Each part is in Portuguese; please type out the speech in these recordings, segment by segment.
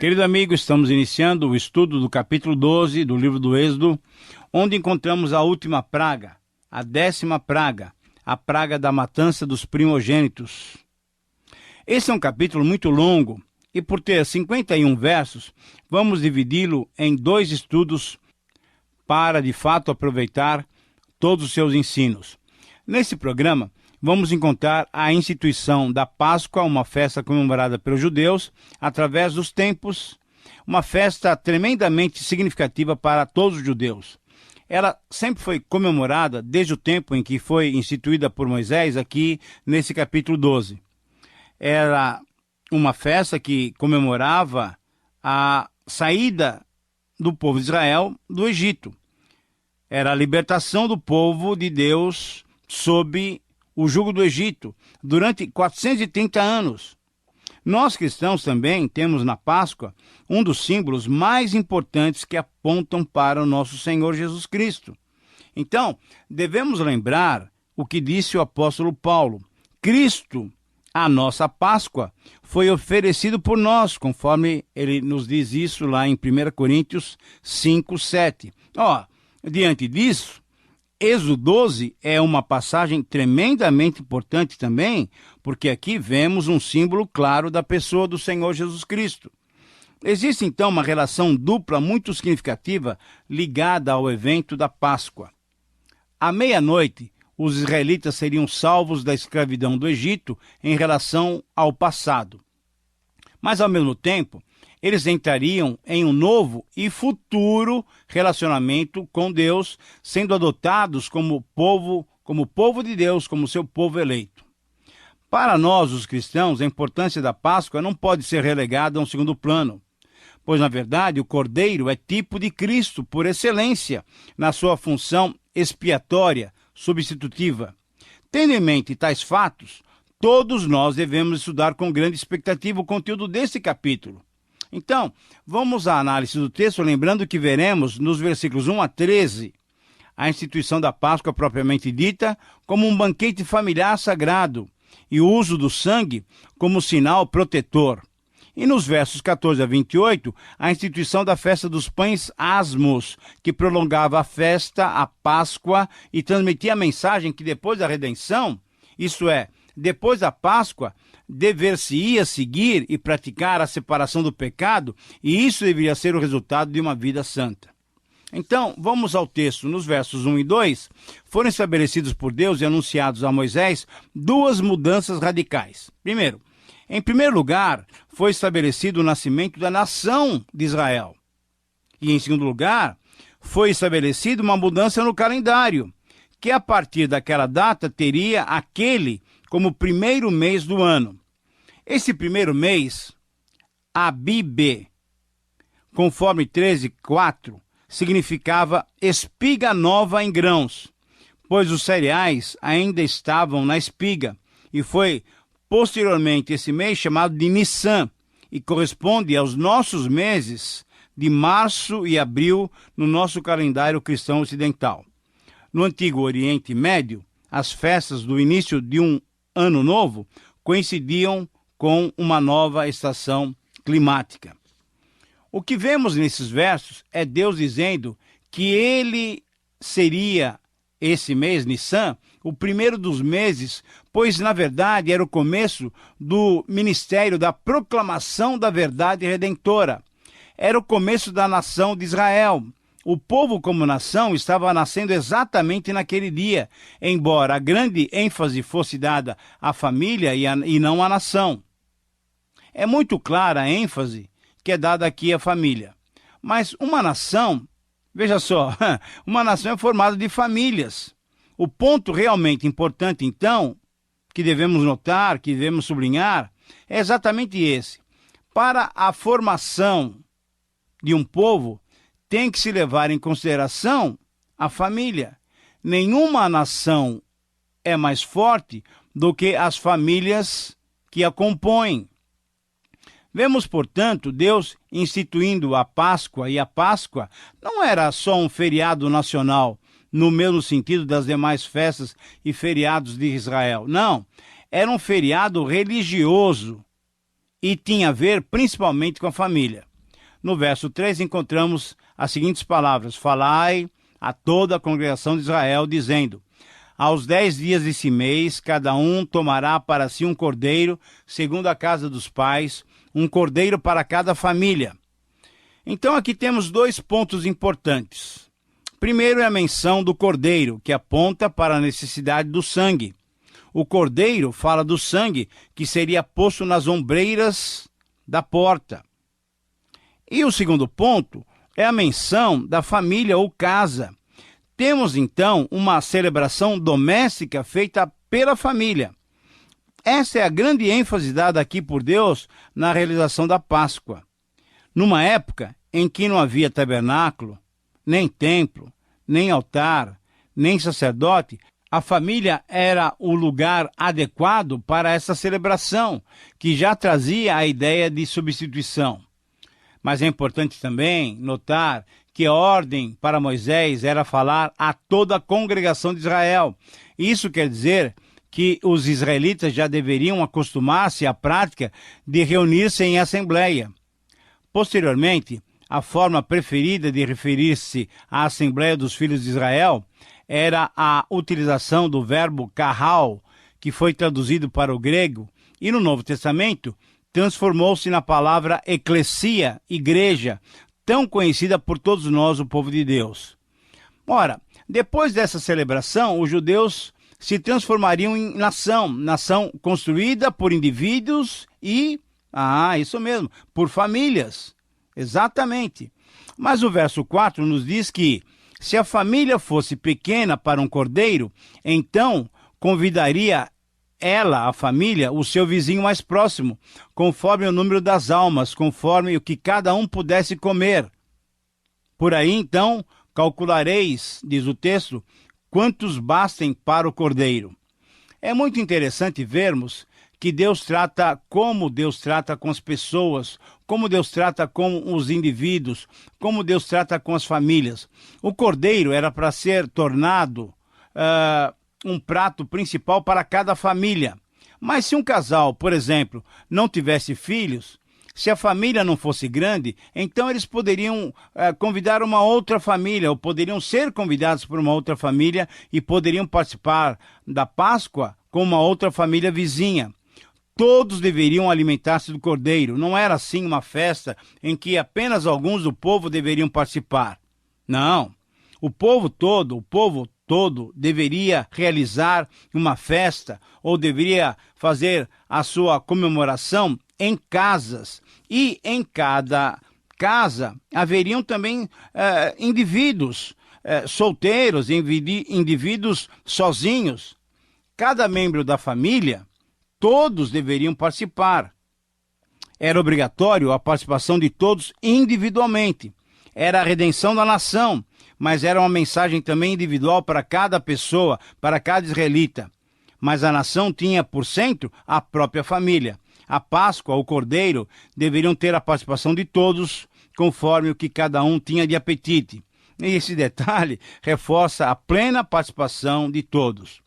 Querido amigo, estamos iniciando o estudo do capítulo 12 do livro do Êxodo, onde encontramos a última praga, a 10ª praga, a praga da matança dos primogênitos. Esse é um capítulo muito longo e, por ter 51 versos, vamos dividi-lo em 2 estudos para, de fato, aproveitar todos os seus ensinos. Nesse programa, vamos encontrar a instituição da Páscoa, uma festa comemorada pelos judeus através dos tempos, uma festa tremendamente significativa para todos os judeus. Ela sempre foi comemorada desde o tempo em que foi instituída por Moisés, aqui nesse capítulo 12. Era uma festa que comemorava a saída do povo de Israel do Egito. Era a libertação do povo de Deus sob o jugo do Egito, durante 430 anos. Nós cristãos também temos na Páscoa um dos símbolos mais importantes que apontam para o nosso Senhor Jesus Cristo. Então, devemos lembrar o que disse o apóstolo Paulo: Cristo, a nossa Páscoa, foi oferecido por nós, conforme ele nos diz isso lá em 1 Coríntios 5, 7. Diante disso, Êxodo 12 é uma passagem tremendamente importante também, porque aqui vemos um símbolo claro da pessoa do Senhor Jesus Cristo. Existe então uma relação dupla muito significativa ligada ao evento da Páscoa. À meia-noite, os israelitas seriam salvos da escravidão do Egito em relação ao passado. Mas, ao mesmo tempo, eles entrariam em um novo e futuro relacionamento com Deus, sendo adotados como povo de Deus, como seu povo eleito. Para nós, os cristãos, a importância da Páscoa não pode ser relegada a um segundo plano, pois, na verdade, o Cordeiro é tipo de Cristo por excelência, na sua função expiatória, substitutiva. Tendo em mente tais fatos, todos nós devemos estudar com grande expectativa o conteúdo desse capítulo. Então, vamos à análise do texto, lembrando que veremos nos versículos 1 a 13 a instituição da Páscoa propriamente dita como um banquete familiar sagrado e o uso do sangue como sinal protetor. E nos versos 14 a 28, a instituição da festa dos pães asmos, que prolongava a festa, a Páscoa, e transmitia a mensagem que depois da redenção, isto é, depois da Páscoa, dever-se-ia seguir e praticar a separação do pecado, e isso deveria ser o resultado de uma vida santa. Então, vamos ao texto. Nos versos 1 e 2, foram estabelecidos por Deus e anunciados a Moisés 2 mudanças radicais. Em primeiro lugar, foi estabelecido o nascimento da nação de Israel. E, em segundo lugar, foi estabelecida uma mudança no calendário, que a partir daquela data teria aquele como primeiro mês do ano. Esse primeiro mês, Abib, conforme 13:4, significava espiga nova em grãos, pois os cereais ainda estavam na espiga, e foi posteriormente esse mês chamado de Nissan, e corresponde aos nossos meses de março e abril no nosso calendário cristão ocidental. No Antigo Oriente Médio, as festas do início de um ano novo coincidiam com uma nova estação climática. O que vemos nesses versos é Deus dizendo que ele seria, esse mês, Nissan, o primeiro dos meses, pois, na verdade, era o começo do ministério da proclamação da verdade redentora. Era o começo da nação de Israel. O povo como nação estava nascendo exatamente naquele dia, embora a grande ênfase fosse dada à família e não à nação. É muito clara a ênfase que é dada aqui à família. Mas uma nação, veja só, uma nação é formada de famílias. O ponto realmente importante, então, que devemos notar, que devemos sublinhar, é exatamente esse. Para a formação de um povo, tem que se levar em consideração a família. Nenhuma nação é mais forte do que as famílias que a compõem. Vemos, portanto, Deus instituindo a Páscoa, e a Páscoa não era só um feriado nacional, no mesmo sentido das demais festas e feriados de Israel. Não, era um feriado religioso e tinha a ver principalmente com a família. No verso 3 encontramos as seguintes palavras: falai a toda a congregação de Israel, dizendo: aos 10 dias desse mês, cada um tomará para si um cordeiro, segundo a casa dos pais, um cordeiro para cada família. Então aqui temos 2 pontos importantes. Primeiro é a menção do cordeiro, que aponta para a necessidade do sangue. O cordeiro fala do sangue que seria posto nas ombreiras da porta. E o segundo ponto é a menção da família ou casa. Temos então uma celebração doméstica feita pela família. Essa é a grande ênfase dada aqui por Deus na realização da Páscoa. Numa época em que não havia tabernáculo, nem templo, nem altar, nem sacerdote, a família era o lugar adequado para essa celebração, que já trazia a ideia de substituição. Mas é importante também notar que a ordem para Moisés era falar a toda a congregação de Israel. Isso quer dizer que os israelitas já deveriam acostumar-se à prática de reunir-se em assembleia. Posteriormente, a forma preferida de referir-se à Assembleia dos Filhos de Israel era a utilização do verbo kahal, que foi traduzido para o grego, e no Novo Testamento transformou-se na palavra eclesia, igreja, tão conhecida por todos nós, o povo de Deus. Ora, depois dessa celebração, os judeus se transformariam em nação construída por indivíduos e, isso mesmo, por famílias. Exatamente. Mas o verso 4 nos diz que, se a família fosse pequena para um cordeiro, então convidaria ela, a família, o seu vizinho mais próximo, conforme o número das almas, conforme o que cada um pudesse comer. Por aí, então, calculareis, diz o texto, quantos bastem para o cordeiro. É muito interessante vermos que Deus trata como Deus trata com as pessoas, como Deus trata com os indivíduos, como Deus trata com as famílias. O cordeiro era para ser tornado um prato principal para cada família. Mas se um casal, por exemplo, não tivesse filhos, se a família não fosse grande, então eles poderiam convidar uma outra família, ou poderiam ser convidados por uma outra família e poderiam participar da Páscoa com uma outra família vizinha. Todos deveriam alimentar-se do cordeiro. Não era assim uma festa em que apenas alguns do povo deveriam participar. Não. O povo todo deveria realizar uma festa ou deveria fazer a sua comemoração em casas. E em cada casa haveriam também indivíduos solteiros, indivíduos sozinhos. Cada membro da família, todos deveriam participar. Era obrigatório a participação de todos individualmente. Era a redenção da nação, mas era uma mensagem também individual para cada pessoa, para cada israelita. Mas a nação tinha por centro a própria família. A Páscoa, o cordeiro, deveriam ter a participação de todos, conforme o que cada um tinha de apetite. E esse detalhe reforça a plena participação de todos.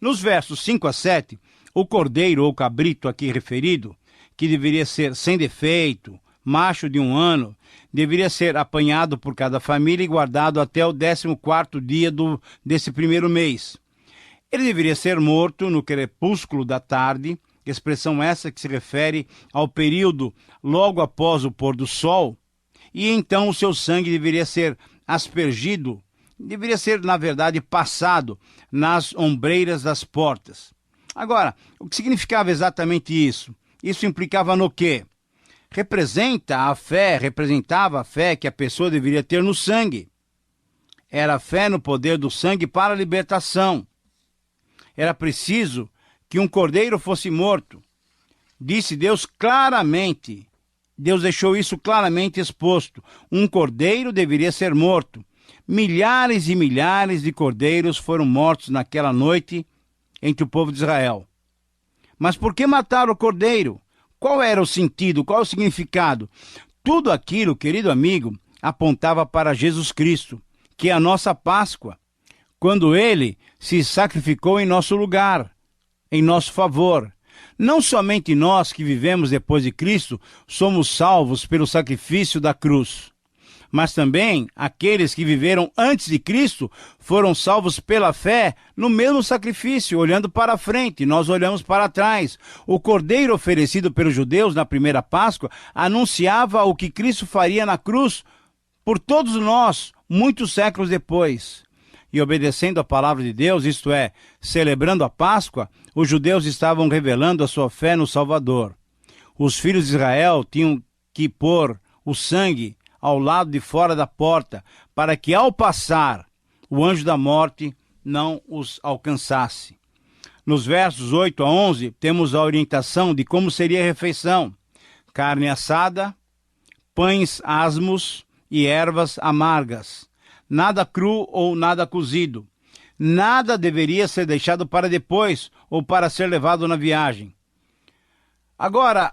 Nos versos 5 a 7, o cordeiro ou cabrito aqui referido, que deveria ser sem defeito, macho de 1 ano, deveria ser apanhado por cada família e guardado até o 14º dia desse primeiro mês. Ele deveria ser morto no crepúsculo da tarde, expressão essa que se refere ao período logo após o pôr do sol, e então o seu sangue deveria ser aspergido, deveria ser, na verdade, passado nas ombreiras das portas. Agora, o que significava exatamente isso? Isso implicava no quê? Representava a fé que a pessoa deveria ter no sangue. Era a fé no poder do sangue para a libertação. Era preciso que um cordeiro fosse morto. Disse Deus claramente, Deus deixou isso claramente exposto. Um cordeiro deveria ser morto. Milhares e milhares de cordeiros foram mortos naquela noite entre o povo de Israel. Mas por que matar o cordeiro? Qual era o sentido, qual o significado? Tudo aquilo, querido amigo, apontava para Jesus Cristo, que é a nossa Páscoa, quando ele se sacrificou em nosso lugar, em nosso favor. Não somente nós que vivemos depois de Cristo somos salvos pelo sacrifício da cruz, mas também aqueles que viveram antes de Cristo foram salvos pela fé no mesmo sacrifício, olhando para frente, nós olhamos para trás. O cordeiro oferecido pelos judeus na primeira Páscoa anunciava o que Cristo faria na cruz por todos nós, muitos séculos depois. E obedecendo a palavra de Deus, isto é, celebrando a Páscoa, os judeus estavam revelando a sua fé no Salvador. Os filhos de Israel tinham que pôr o sangue ao lado de fora da porta, para que ao passar o anjo da morte não os alcançasse. Nos versos 8 a 11, temos a orientação de como seria a refeição: carne assada, pães asmos e ervas amargas, nada cru ou nada cozido. Nada deveria ser deixado para depois ou para ser levado na viagem. Agora,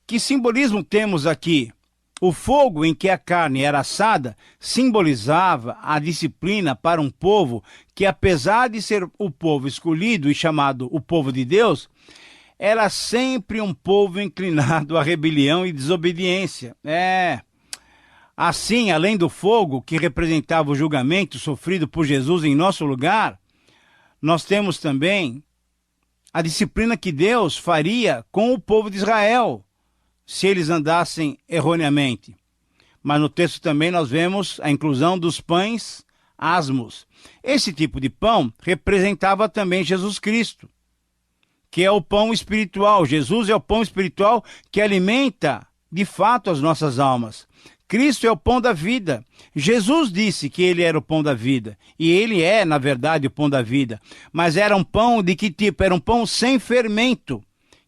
que simbolismo temos aqui? O fogo em que a carne era assada simbolizava a disciplina para um povo que, apesar de ser o povo escolhido e chamado o povo de Deus, era sempre um povo inclinado à rebelião e desobediência. Assim, além do fogo que representava o julgamento sofrido por Jesus em nosso lugar, nós temos também a disciplina que Deus faria com o povo de Israel, se eles andassem erroneamente. Mas no texto também nós vemos a inclusão dos pães asmos. Esse tipo de pão representava também Jesus Cristo, que é o pão espiritual. Jesus é o pão espiritual que alimenta, de fato, as nossas almas. Cristo é o pão da vida. Jesus disse que ele era o pão da vida. E ele é, na verdade, o pão da vida. Mas era um pão de que tipo? Era um pão sem fermento,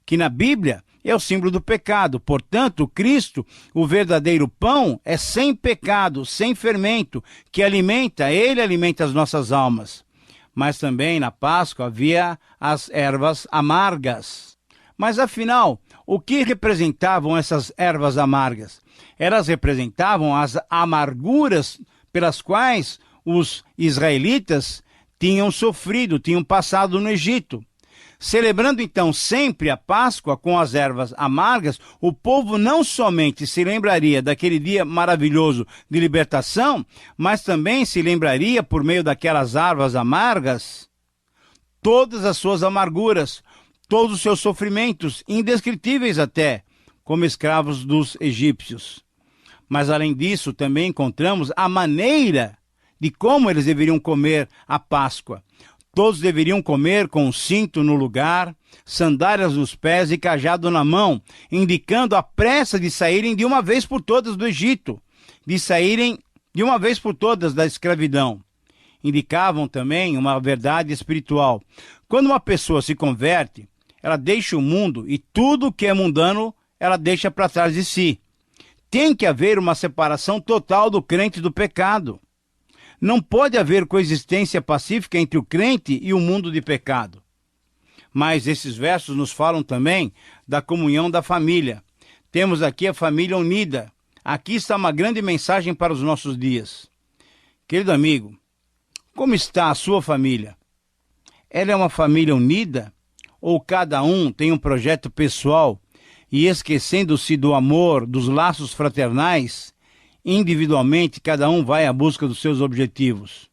que na Bíblia é o símbolo do pecado. Portanto, Cristo, o verdadeiro pão, é sem pecado, sem fermento, que ele alimenta as nossas almas. Mas também na Páscoa havia as ervas amargas. Mas afinal, o que representavam essas ervas amargas? Elas representavam as amarguras pelas quais os israelitas tinham sofrido, tinham passado no Egito. Celebrando então sempre a Páscoa com as ervas amargas, o povo não somente se lembraria daquele dia maravilhoso de libertação, mas também se lembraria, por meio daquelas ervas amargas, todas as suas amarguras, todos os seus sofrimentos, indescritíveis até, como escravos dos egípcios. Mas além disso, também encontramos a maneira de como eles deveriam comer a Páscoa. Todos deveriam comer com um cinto no lugar, sandálias nos pés e cajado na mão, indicando a pressa de saírem de uma vez por todas do Egito, de saírem de uma vez por todas da escravidão. Indicavam também uma verdade espiritual. Quando uma pessoa se converte, ela deixa o mundo e tudo que é mundano ela deixa para trás de si. Tem que haver uma separação total do crente do pecado. Não pode haver coexistência pacífica entre o crente e o mundo de pecado. Mas esses versos nos falam também da comunhão da família. Temos aqui a família unida. Aqui está uma grande mensagem para os nossos dias. Querido amigo, como está a sua família? Ela é uma família unida? Ou cada um tem um projeto pessoal e, esquecendo-se do amor, dos laços fraternais, individualmente, cada um vai à busca dos seus objetivos?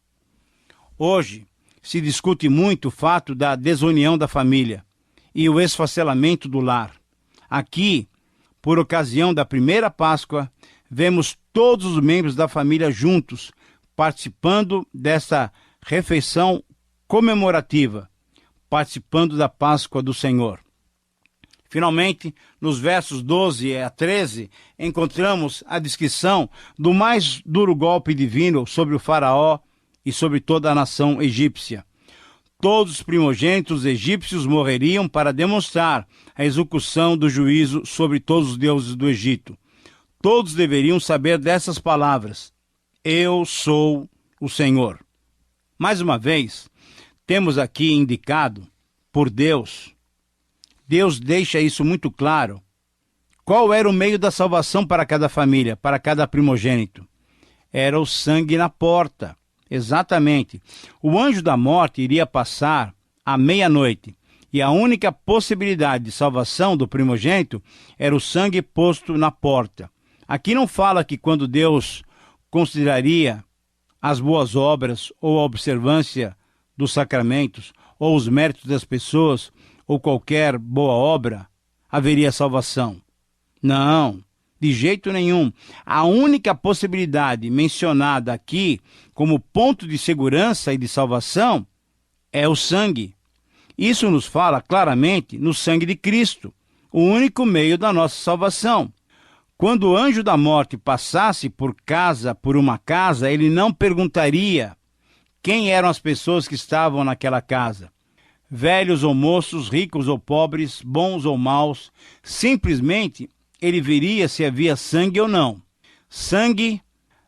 Hoje, se discute muito o fato da desunião da família e o esfacelamento do lar. Aqui, por ocasião da primeira Páscoa, vemos todos os membros da família juntos, participando dessa refeição comemorativa, participando da Páscoa do Senhor. Finalmente, nos versos 12 a 13, encontramos a descrição do mais duro golpe divino sobre o faraó e sobre toda a nação egípcia. Todos os primogênitos egípcios morreriam para demonstrar a execução do juízo sobre todos os deuses do Egito. Todos deveriam saber dessas palavras: Eu sou o Senhor. Mais uma vez, temos aqui indicado por Deus. Deus deixa isso muito claro. Qual era o meio da salvação para cada família, para cada primogênito? Era o sangue na porta. Exatamente. O anjo da morte iria passar à meia-noite e a única possibilidade de salvação do primogênito era o sangue posto na porta. Aqui não fala que quando Deus consideraria as boas obras ou a observância dos sacramentos ou os méritos das pessoas ou qualquer boa obra, haveria salvação. Não, de jeito nenhum. A única possibilidade mencionada aqui como ponto de segurança e de salvação é o sangue. Isso nos fala claramente no sangue de Cristo, o único meio da nossa salvação. Quando o anjo da morte passasse por uma casa, ele não perguntaria quem eram as pessoas que estavam naquela casa. Velhos ou moços, ricos ou pobres, bons ou maus, simplesmente ele veria se havia sangue ou não. Sangue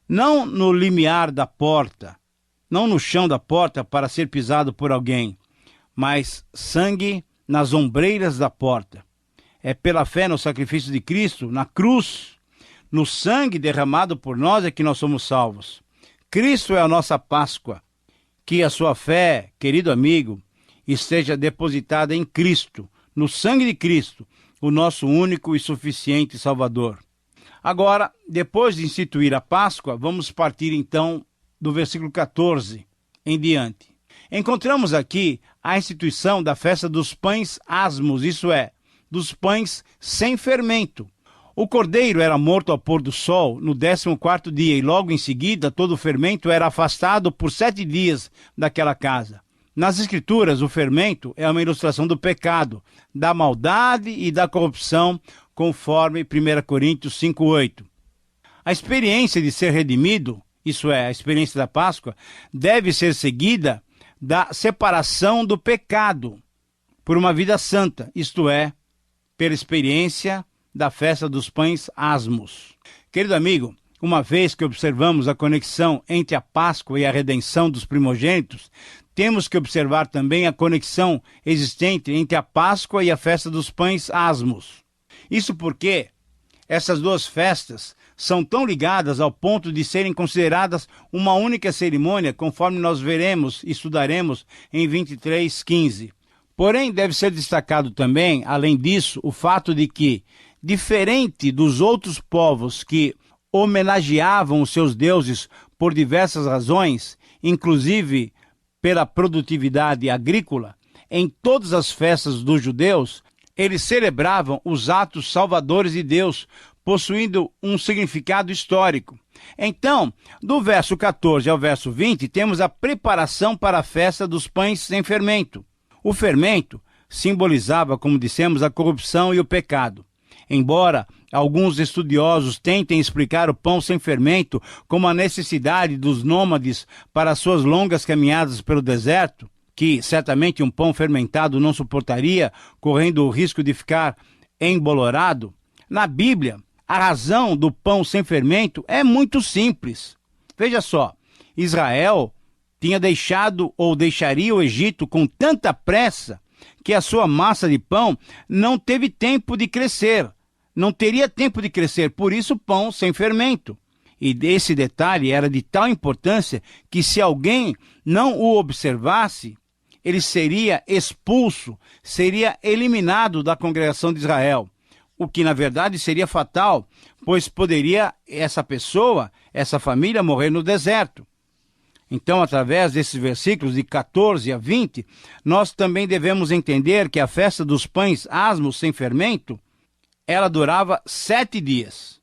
não no limiar da porta, não no chão da porta para ser pisado por alguém, mas sangue nas ombreiras da porta. É pela fé no sacrifício de Cristo, na cruz, no sangue derramado por nós é que nós somos salvos. Cristo é a nossa Páscoa. Que a sua fé, querido amigo, esteja depositada em Cristo, no sangue de Cristo, o nosso único e suficiente Salvador. Agora, depois de instituir a Páscoa, vamos partir então do versículo 14 em diante. Encontramos aqui a instituição da festa dos pães asmos, isso é, dos pães sem fermento. O cordeiro era morto ao pôr do sol no 14º dia e logo em seguida todo o fermento era afastado por 7 dias daquela casa. Nas Escrituras, o fermento é uma ilustração do pecado, da maldade e da corrupção, conforme 1 Coríntios 5:8. A experiência de ser redimido, isso é, a experiência da Páscoa, deve ser seguida da separação do pecado por uma vida santa, isto é, pela experiência da festa dos pães asmos. Querido amigo, uma vez que observamos a conexão entre a Páscoa e a redenção dos primogênitos, temos que observar também a conexão existente entre a Páscoa e a festa dos pães asmos. Isso porque essas duas festas são tão ligadas ao ponto de serem consideradas uma única cerimônia, conforme nós veremos e estudaremos em 23:15. Porém, deve ser destacado também, além disso, o fato de que, diferente dos outros povos que homenageavam os seus deuses por diversas razões, inclusive pela produtividade agrícola, em todas as festas dos judeus, eles celebravam os atos salvadores de Deus, possuindo um significado histórico. Então, do verso 14 ao verso 20, temos a preparação para a festa dos pães sem fermento. O fermento simbolizava, como dissemos, a corrupção e o pecado. Embora alguns estudiosos tentem explicar o pão sem fermento como a necessidade dos nômades para suas longas caminhadas pelo deserto, que certamente um pão fermentado não suportaria, correndo o risco de ficar embolorado, na Bíblia, a razão do pão sem fermento é muito simples. Veja só, Israel tinha deixado ou deixaria o Egito com tanta pressa que a sua massa de pão não teve tempo de crescer. Não teria tempo de crescer, por isso pão sem fermento. E esse detalhe era de tal importância que se alguém não o observasse, ele seria expulso, seria eliminado da congregação de Israel. O que na verdade seria fatal, pois poderia essa pessoa, essa família morrer no deserto. Então, através desses versículos de 14 a 20, nós também devemos entender que a festa dos pães asmos sem fermento, ela durava 7 dias.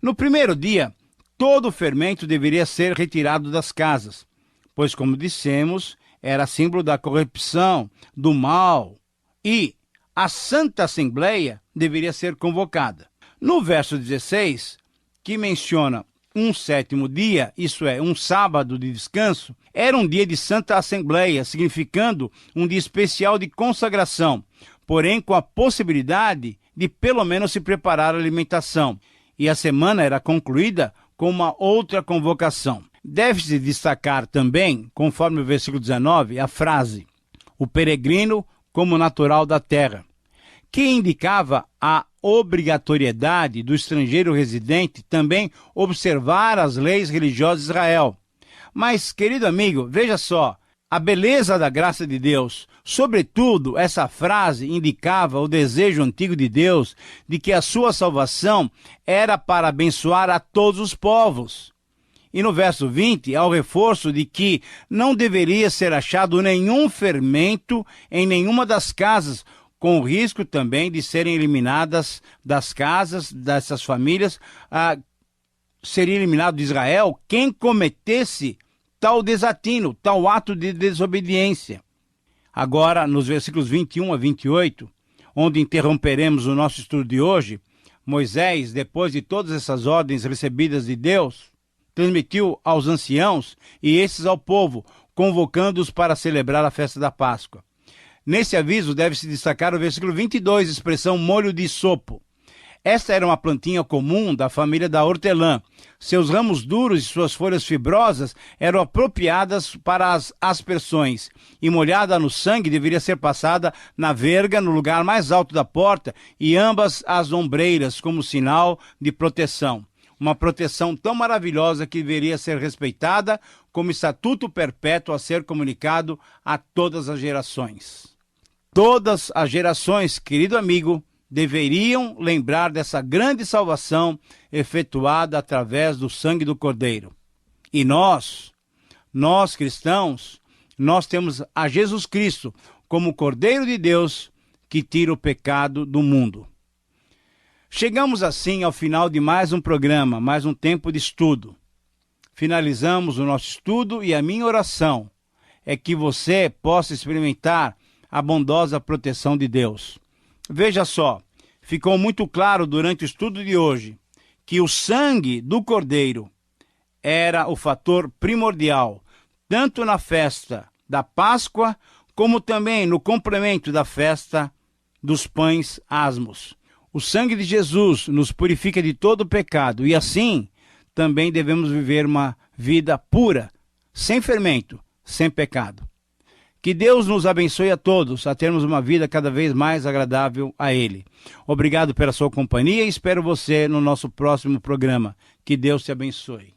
No primeiro dia, todo o fermento deveria ser retirado das casas, pois, como dissemos, era símbolo da corrupção, do mal, e a Santa Assembleia deveria ser convocada. No verso 16, que menciona um 7º dia, isso é, um sábado de descanso, era um dia de Santa Assembleia, significando um dia especial de consagração, porém com a possibilidade de pelo menos se preparar a alimentação. E a semana era concluída com uma outra convocação. Deve-se destacar também, conforme o versículo 19, a frase, o peregrino como natural da terra, que indicava a obrigatoriedade do estrangeiro residente também observar as leis religiosas de Israel. Mas, querido amigo, veja só, a beleza da graça de Deus. Sobretudo, essa frase indicava o desejo antigo de Deus de que a sua salvação era para abençoar a todos os povos. E no verso 20, há o reforço de que não deveria ser achado nenhum fermento em nenhuma das casas, com o risco também de serem eliminadas das casas, dessas famílias, seria eliminado de Israel quem cometesse tal desatino, tal ato de desobediência. Agora, nos versículos 21 a 28, onde interromperemos o nosso estudo de hoje, Moisés, depois de todas essas ordens recebidas de Deus, transmitiu aos anciãos e esses ao povo, convocando-os para celebrar a festa da Páscoa. Nesse aviso deve-se destacar o versículo 22, expressão molho de sopo. Esta era uma plantinha comum da família da hortelã. Seus ramos duros e suas folhas fibrosas eram apropriadas para as aspersões, e molhada no sangue deveria ser passada na verga, no lugar mais alto da porta, e ambas as ombreiras, como sinal de proteção. Uma proteção tão maravilhosa que deveria ser respeitada como estatuto perpétuo a ser comunicado a todas as gerações. Todas as gerações, querido amigo, deveriam lembrar dessa grande salvação efetuada através do sangue do Cordeiro. E nós cristãos, nós temos a Jesus Cristo como Cordeiro de Deus que tira o pecado do mundo. Chegamos assim ao final de mais um programa, mais um tempo de estudo. Finalizamos o nosso estudo e a minha oração é que você possa experimentar a bondosa proteção de Deus. Veja só, ficou muito claro durante o estudo de hoje que o sangue do Cordeiro era o fator primordial, tanto na festa da Páscoa, como também no complemento da festa dos pães asmos. O sangue de Jesus nos purifica de todo pecado e assim também devemos viver uma vida pura, sem fermento, sem pecado. Que Deus nos abençoe a todos a termos uma vida cada vez mais agradável a Ele. Obrigado pela sua companhia e espero você no nosso próximo programa. Que Deus te abençoe.